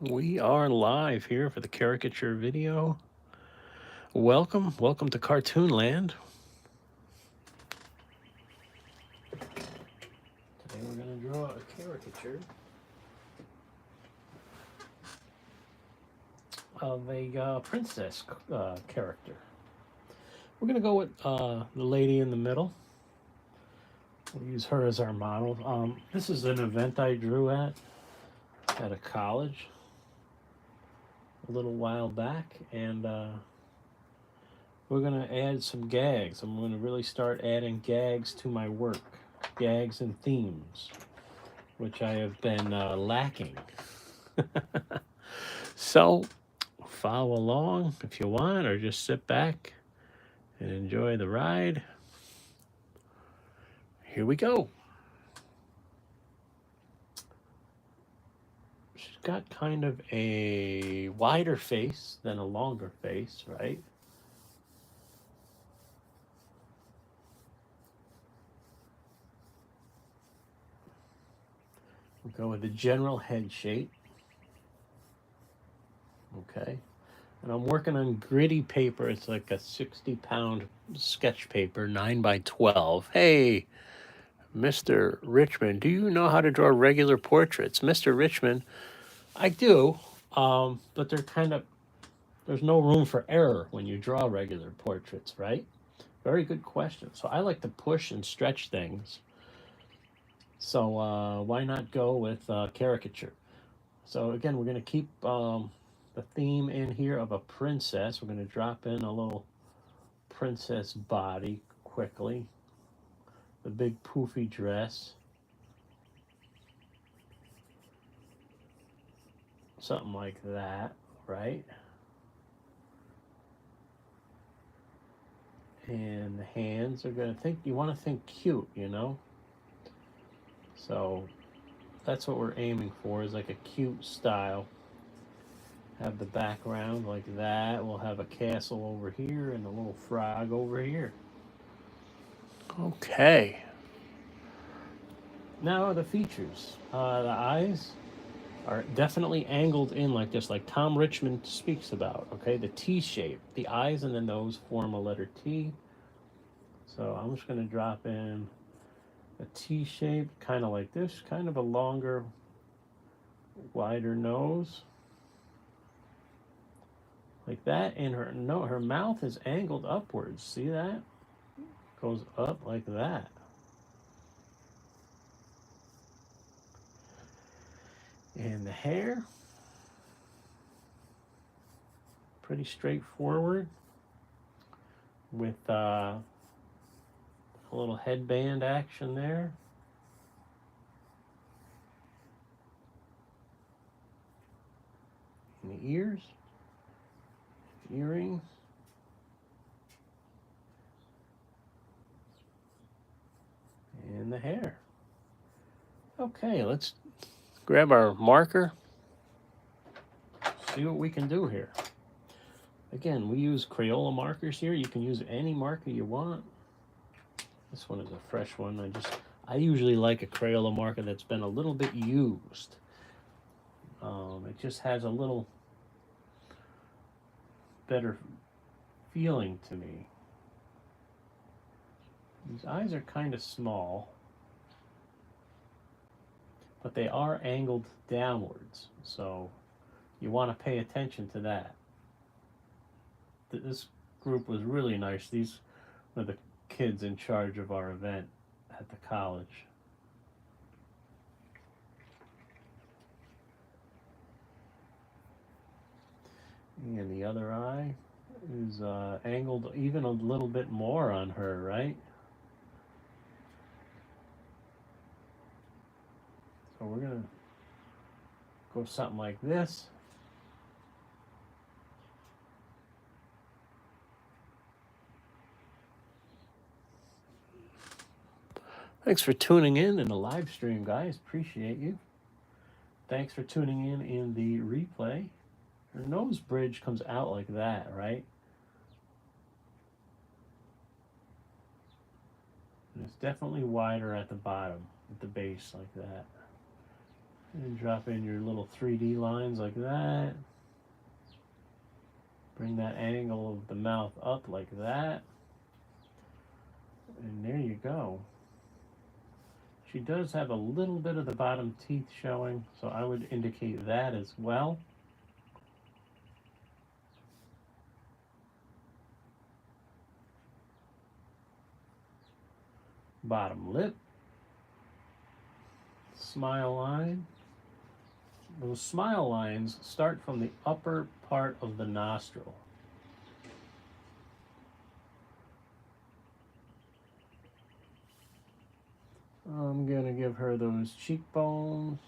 We are live here for the caricature video. Welcome to Cartoon Land. Today we're going to draw a caricature of a princess character. We're going to go with the lady in the middle. We'll use her as our model. This is an event I drew at a college a little while back, and we're going to add some gags. I'm going to really start adding gags to my work, gags and themes, which I have been lacking. So follow along if you want, or just sit back and enjoy the ride. Here we go. She's got kind of a wider face than a longer face, right? We'll go with the general head shape. Okay. And I'm working on gritty paper. It's like a 60-pound sketch paper, 9 by 12. Hey, Mr. Richmond, do you know how to draw regular portraits? Mr. Richmond, I do, but there's no room for error when you draw regular portraits, right? Very good question. So I like to push and stretch things. So why not go with caricature? So again, we're going to keep the theme in here of a princess. We're going to drop in a little princess body quickly. The big poofy dress. Something like that, right? And the hands are going to you want to think cute, you know? So that's what we're aiming for, is like a cute style. Have the background like that. We'll have a castle over here and a little frog over here. Okay. Now the features. The eyes are definitely angled in like this, like Tom Richmond speaks about. Okay, the T shape. The eyes and the nose form a letter T. So I'm just going to drop in a T shape, kind of like this, kind of a longer, wider nose. Like that, and her mouth is angled upwards. See that? Goes up like that. And the hair, pretty straightforward, with a little headband action there. And the ears, earrings. And the hair. Okay, let's grab our marker, see what we can do here. Again, we use Crayola markers here. You can use any marker you want. This one is a fresh one. I usually like a Crayola marker that's been a little bit used. It just has a little better feeling to me. These eyes are kind of small, but they are angled downwards, so you want to pay attention to that. This group was really nice. These were the kids in charge of our event at the college. And the other eye is angled even a little bit more on her, right? So we're going to go something like this. Thanks for tuning in the live stream, guys. Appreciate you. Thanks for tuning in the replay. Her nose bridge comes out like that, right? And it's definitely wider at the bottom, at the base like that. And drop in your little 3D lines like that. Bring that angle of the mouth up like that. And there you go. She does have a little bit of the bottom teeth showing, so I would indicate that as well. Bottom lip. Smile line. Those smile lines start from the upper part of the nostril. I'm going to give her those cheekbones.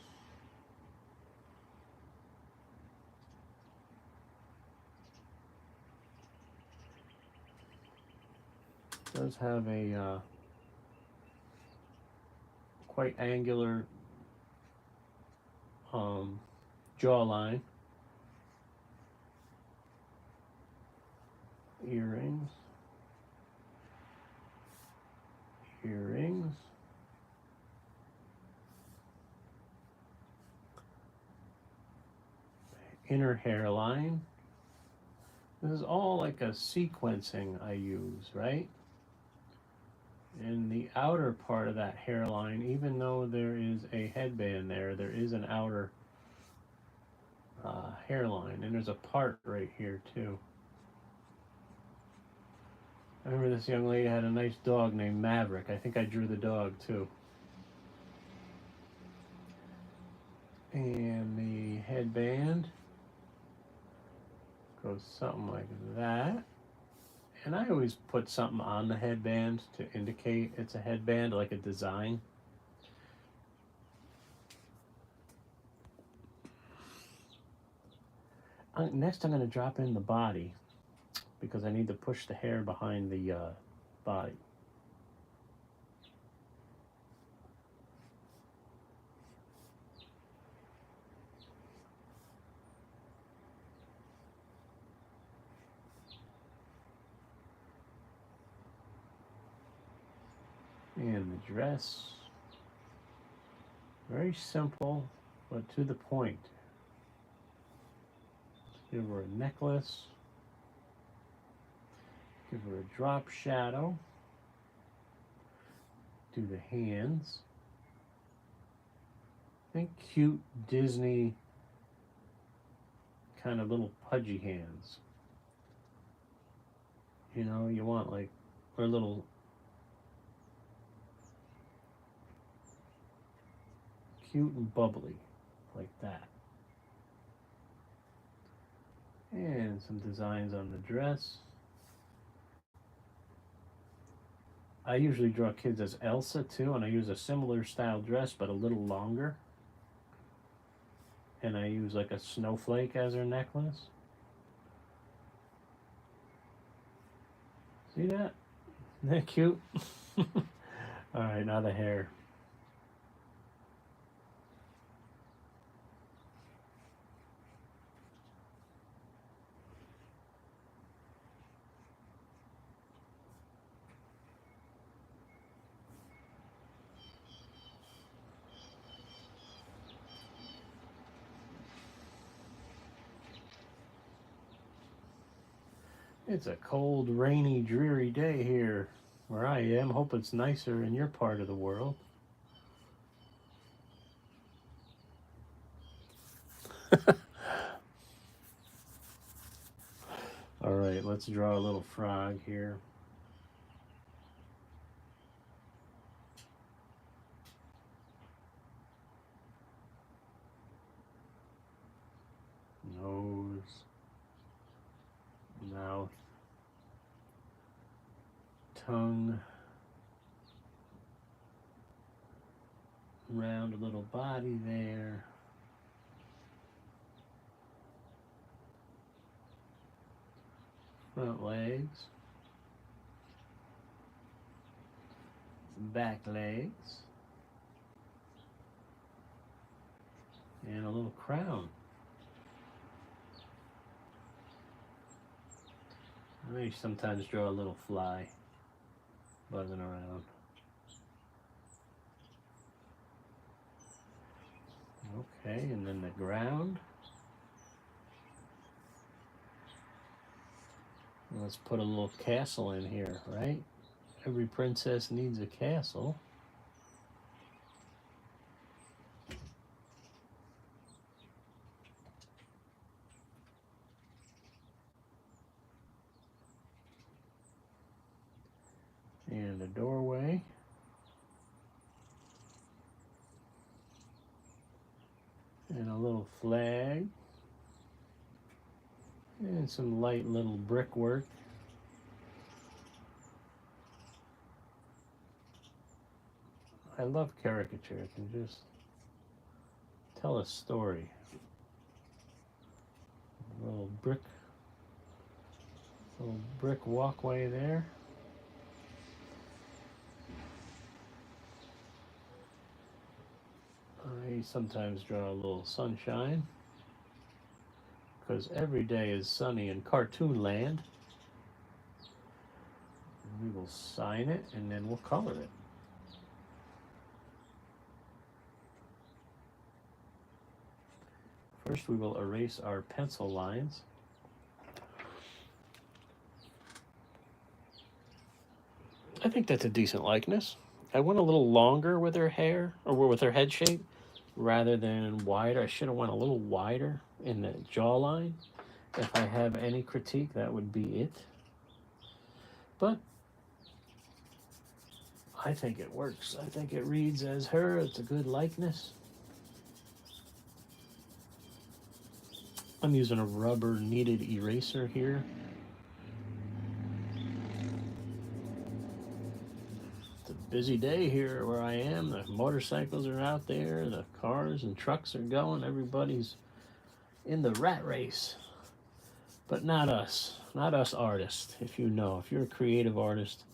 Does have a quite angular jawline. Earrings. Earrings. Inner hairline. This is all like a sequencing I use, right? In the outer part of that hairline, even though there is a headband there, there is an outer hairline, and there's a part right here too. I remember this young lady had a nice dog named Maverick. I think I drew the dog too. And the headband goes something like that. And I always put something on the headband to indicate it's a headband, like a design. Next, I'm going to drop in the body because I need to push the hair behind the body. And the dress, very simple, but to the point. Give her a necklace. Give her a drop shadow. Do the hands. Think cute Disney kind of little pudgy hands. You know, you want like, or little cute and bubbly, like that. And some designs on the dress. I usually draw kids as Elsa too, and I use a similar style dress but a little longer. And I use like a snowflake as her necklace. See that? Isn't that cute? Alright, now the hair. It's a cold, rainy, dreary day here where I am. Hope it's nicer in your part of the world. All right, let's draw a little frog here. Nose, mouth, tongue, round little body there. Front legs, back legs, and a little crown. I may sometimes draw a little fly buzzing around. Okay, and then the ground. Let's put a little castle in here, right? Every princess needs a castle. And a doorway. And a little flag. And some light little brickwork. I love caricature. It can just tell a story. A little brick walkway there. I sometimes draw a little sunshine because every day is sunny in cartoon land. We will sign it and then we'll color it. First we will erase our pencil lines. I think that's a decent likeness. I went a little longer with her hair, or with her head shape, rather than wider. I should have went a little wider in the jawline. If I have any critique, that would be it. But I think it works. I think it reads as her. It's a good likeness. I'm using a rubber kneaded eraser here. It's a busy day here where I am. The motorcycles are out there. The cars and trucks are going. Everybody's in the rat race. But not us. Not us artists. If you're a creative artist,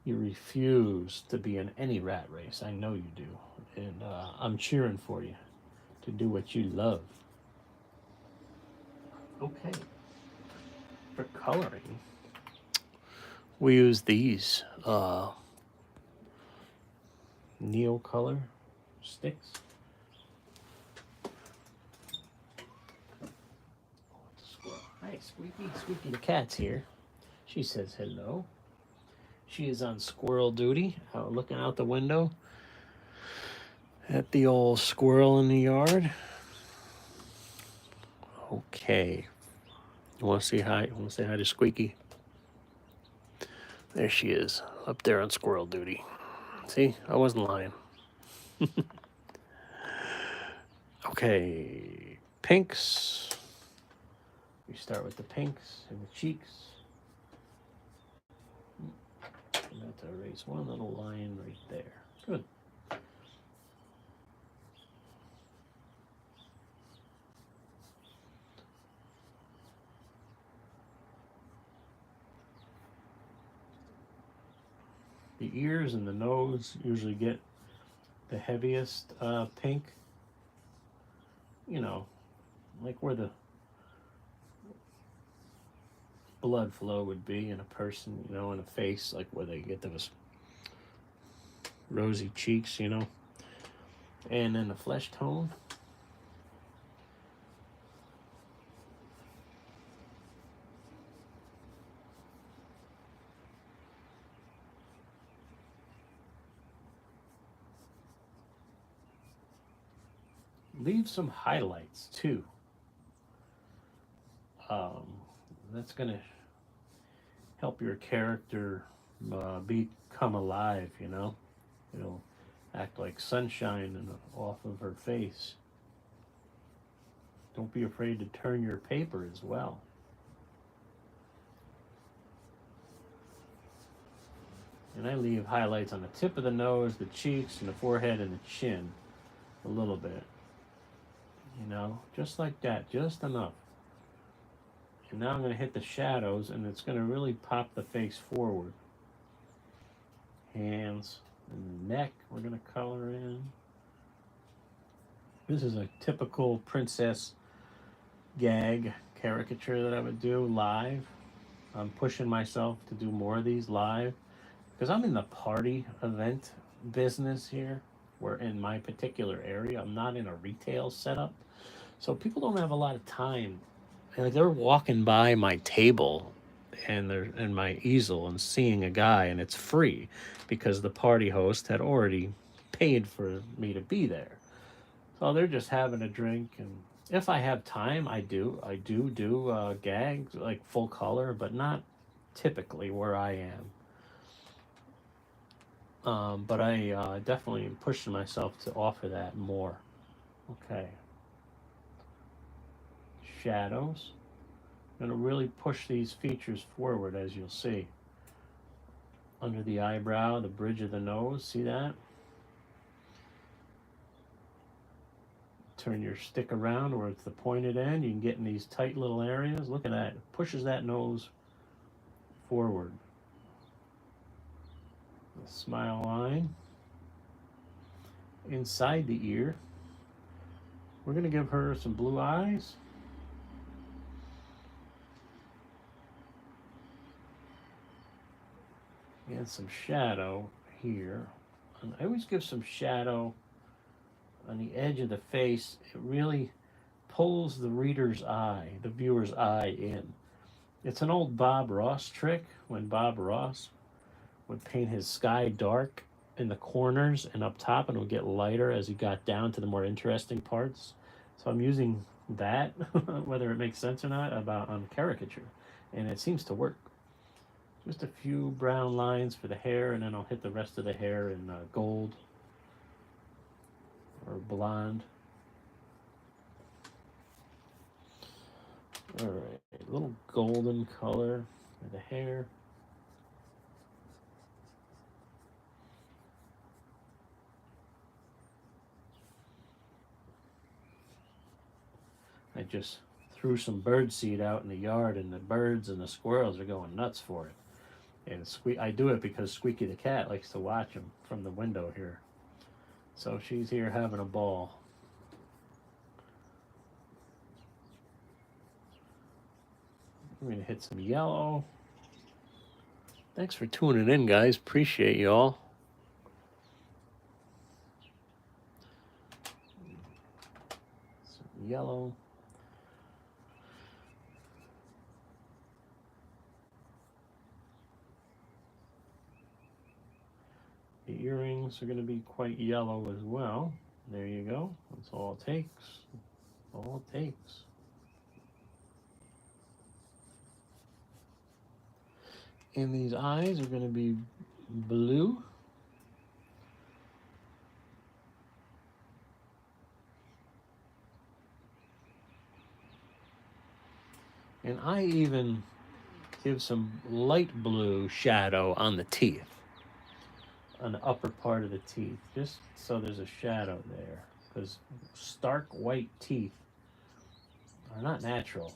you refuse to be in any rat race. I know you do. And I'm cheering for you to do what you love. Okay. For coloring, we use these Neocolor sticks. Hi, Squeaky. Squeaky the cat's here. She says hello. She is on squirrel duty, out looking out the window at the old squirrel in the yard. Okay. You want to say hi? Want to say hi to Squeaky? There she is, up there on squirrel duty. See, I wasn't lying. Okay, pinks. We start with the pinks and the cheeks. I'm going to erase one little line right there. Good. The ears and the nose usually get the heaviest pink. You know, like where the blood flow would be in a person, in a face, like where they get those rosy cheeks, And then the flesh tone. Leave some highlights too. That's going to help your character become alive, It'll act like sunshine off of her face. Don't be afraid to turn your paper as well. And I leave highlights on the tip of the nose, the cheeks, and the forehead, and the chin a little bit. Just like that, just enough. And now I'm going to hit the shadows, and it's going to really pop the face forward. Hands and the neck we're going to color in. This is a typical princess gag caricature that I would do live. I'm pushing myself to do more of these live because I'm in the party event business here. Where in my particular area, I'm not in a retail setup, so people don't have a lot of time. Like they're walking by my table and they're in my easel and seeing a guy, and it's free because the party host had already paid for me to be there. So they're just having a drink, and if I have time, I do gags like full color, but not typically where I am. But I definitely am pushing myself to offer that more. Okay, shadows. I'm going to really push these features forward, as you'll see. Under the eyebrow, the bridge of the nose, see that? Turn your stick around where it's the pointed end. You can get in these tight little areas. Look at that. It pushes that nose forward. The smile line. Inside the ear. We're going to give her some blue eyes. And some shadow here. And I always give some shadow on the edge of the face. It really pulls the reader's eye, the viewer's eye in. It's an old Bob Ross trick when Bob Ross would paint his sky dark in the corners and up top, and it would get lighter as he got down to the more interesting parts. So I'm using that, whether it makes sense or not, about on caricature, and it seems to work. Just a few brown lines for the hair, and then I'll hit the rest of the hair in gold or blonde. All right, a little golden color for the hair. I just threw some bird seed out in the yard, and the birds and the squirrels are going nuts for it. And I do it because Squeaky the cat likes to watch them from the window here. So she's here having a ball. I'm going to hit some yellow. Thanks for tuning in, guys. Appreciate you all. Some yellow. The earrings are going to be quite yellow as well. There you go. That's all it takes. All it takes. And these eyes are going to be blue. And I even give some light blue shadow on the teeth, on the upper part of the teeth, just so there's a shadow there. Because stark white teeth are not natural.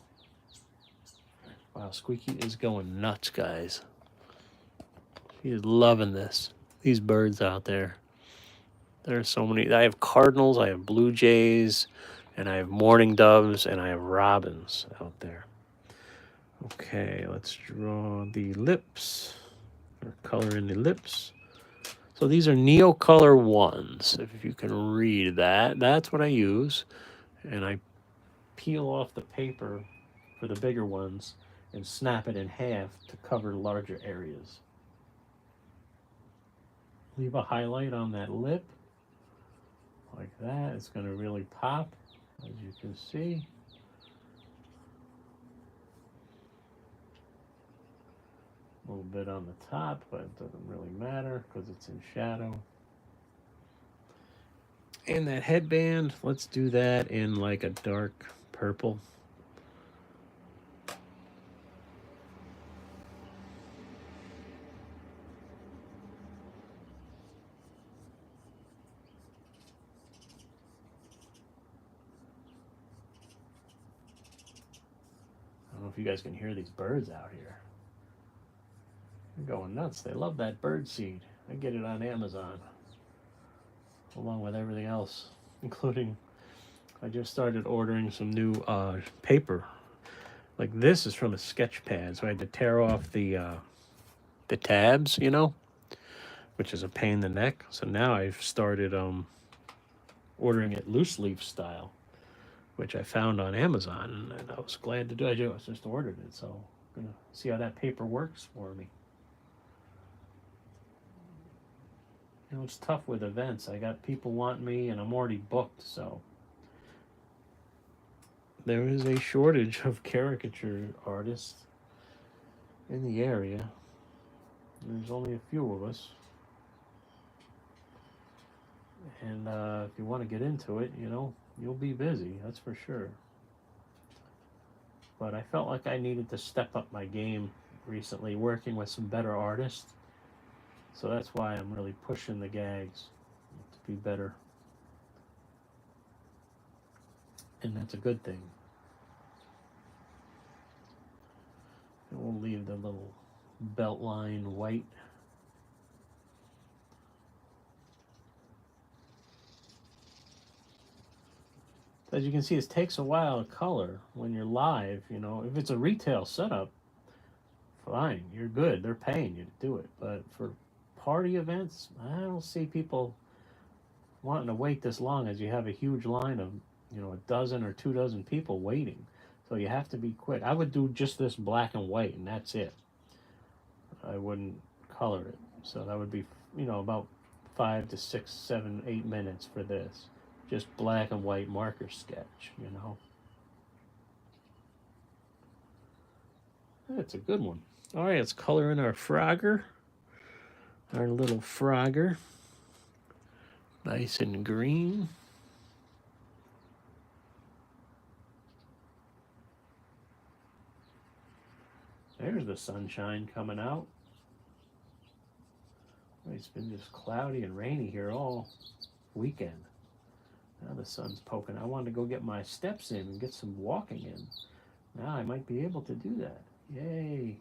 Wow, Squeaky is going nuts, guys. He is loving this. These birds out there. There are so many. I have cardinals, I have blue jays, and I have mourning doves, and I have robins out there. Okay, let's draw the lips, or color in the lips. So these are Neocolor 1s, if you can read that. That's what I use. And I peel off the paper for the bigger ones and snap it in half to cover larger areas. Leave a highlight on that lip, like that. It's going to really pop, as you can see. A little bit on the top, but it doesn't really matter because it's in shadow. And that headband, let's do that in like a dark purple. I don't know if you guys can hear these birds out here. They're going nuts. They love that bird seed. I get it on Amazon, along with everything else, including I just started ordering some new paper. Like this is from a sketch pad, so I had to tear off the tabs, you know, which is a pain in the neck. So now I've started ordering it loose leaf style, which I found on Amazon, and I was glad to do. I just ordered it, so I'm gonna see how that paper works for me. You know, it's tough with events. I got people wanting me, and I'm already booked, so there is a shortage of caricature artists in the area. There's only a few of us, and if you want to get into it, you know, you'll be busy. That's for sure. But I felt like I needed to step up my game recently, working with some better artists. So that's why I'm really pushing the gags to be better, and that's a good thing. And we'll leave the little belt line white. As you can see, it takes a while to color when you're live. You know, if it's a retail setup, fine, you're good. They're paying you to do it. But for party events, I don't see people wanting to wait this long as you have a huge line of, you know, a dozen or 2 dozen people waiting. So you have to be quick. I would do just this black and white, and that's it. I wouldn't color it. So that would be, you know, about 5 to 6, 7, 8 minutes for this. Just black and white marker sketch, you know. That's a good one. All right, let's color in our Frogger. Our little Frogger. Nice and green. There's the sunshine coming out. It's been just cloudy and rainy here all weekend. Now the sun's poking. I wanted to go get my steps in and get some walking in. Now I might be able to do that. Yay.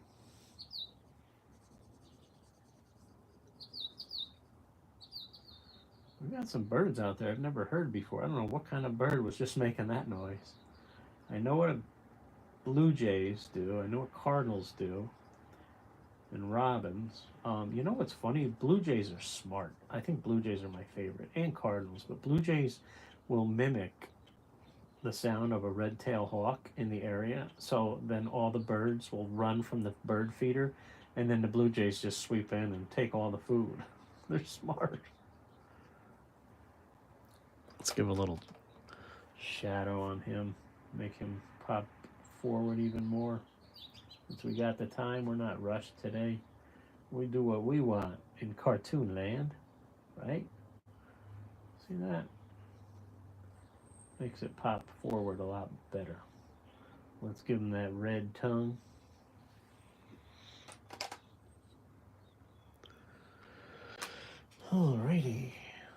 We got some birds out there I've never heard before. I don't know what kind of bird was just making that noise. I know what blue jays do. I know what cardinals do. And robins. You know what's funny? Blue jays are smart. I think blue jays are my favorite, and cardinals. But blue jays will mimic the sound of a red-tailed hawk in the area. So then all the birds will run from the bird feeder, and then the blue jays just sweep in and take all the food. They're smart. Let's give a little shadow on him, make him pop forward even more. Since we got the time, we're not rushed today. We do what we want in cartoon land, right? See that? Makes it pop forward a lot better. Let's give him that red tongue. Alrighty.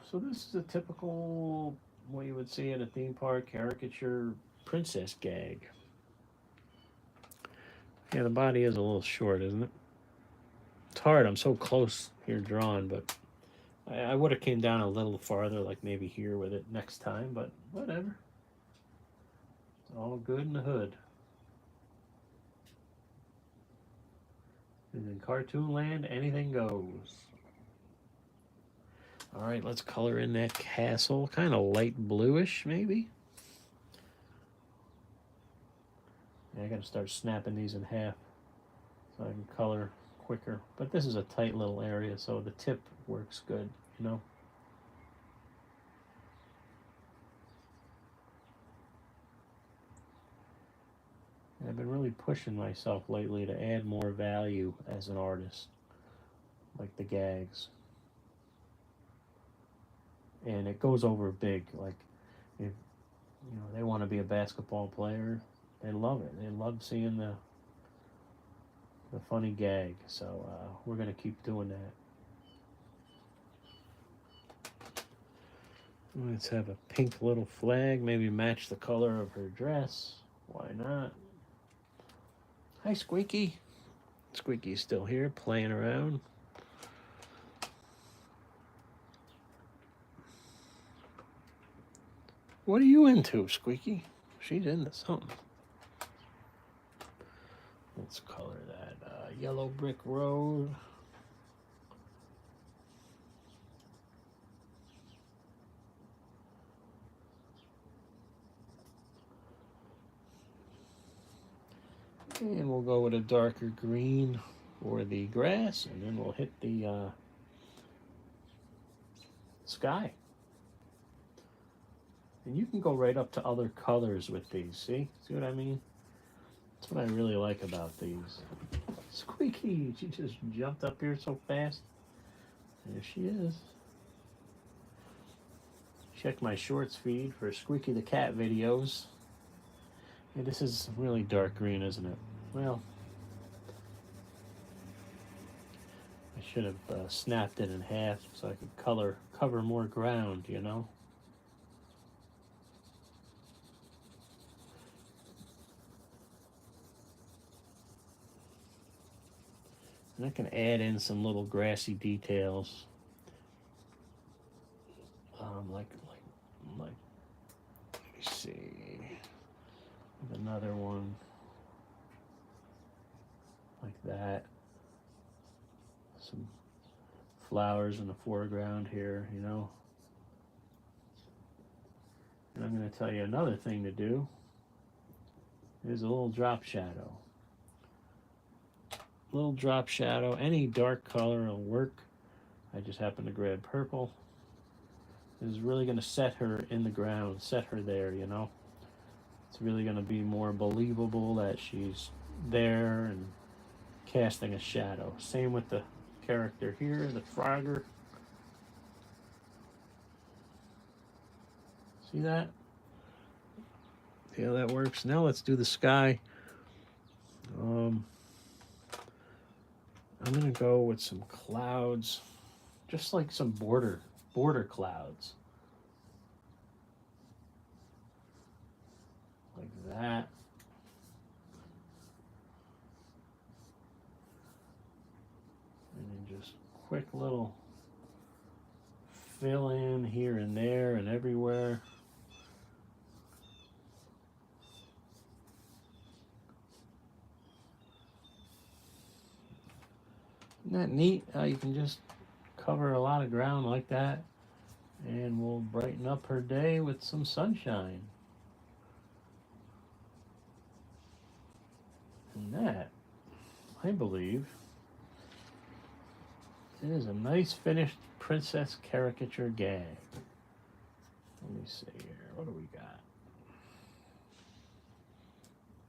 So this is a typical, what you would see at a theme park, caricature princess gag. Yeah, the body is a little short, isn't it? It's hard. I'm so close here drawn, but I would have came down a little farther, like maybe here with it next time, but whatever. It's all good in the hood. And in cartoon land, anything goes. All right, let's color in that castle. Kind of light bluish, maybe. Yeah, I got to start snapping these in half so I can color quicker. But this is a tight little area, so the tip works good, you know. I've been really pushing myself lately to add more value as an artist, like the gags. And it goes over big. Like, if you know they want to be a basketball player, they love it. They love seeing the funny gag. So we're gonna keep doing that. Let's have a pink little flag. Maybe match the color of her dress. Why not? Hi, Squeaky. Squeaky's still here, playing around. What are you into, Squeaky? She's into something. Let's color that yellow brick road. And we'll go with a darker green for the grass, and then we'll hit the sky. And you can go right up to other colors with these. See what I mean? That's what I really like about these. Squeaky, she just jumped up here so fast. There she is. Check my shorts feed for Squeaky the Cat videos. Yeah, this is really dark green, isn't it? Well, I should have snapped it in half so I could cover more ground, you know? And I can add in some little grassy details. Like, let me see, another one like that. Some flowers in the foreground here, you know. And I'm going to tell you another thing to do is a little drop shadow. Little drop shadow, any dark color will work. I just happen to grab purple. This is really going to set her in the ground, set her there, you know. It's really going to be more believable that she's there and casting a shadow. Same with the character here, the Frogger. See that? Yeah, that works. Now let's do the sky. I'm going to go with some clouds, just like some border clouds. Like that. And then just quick little fill in here and there and everywhere. Isn't that neat how you can just cover a lot of ground like that, and we'll brighten up her day with some sunshine. And that, I believe, is a nice finished princess caricature gag. Let me see here. What do we got?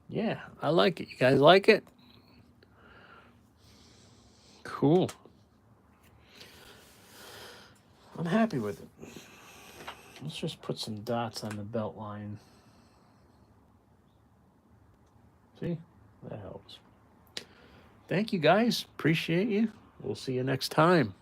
Yeah, I like it. You guys like it? Cool. I'm happy with it. Let's just put some dots on the belt line. See? That helps. Thank you guys. Appreciate you. We'll see you next time.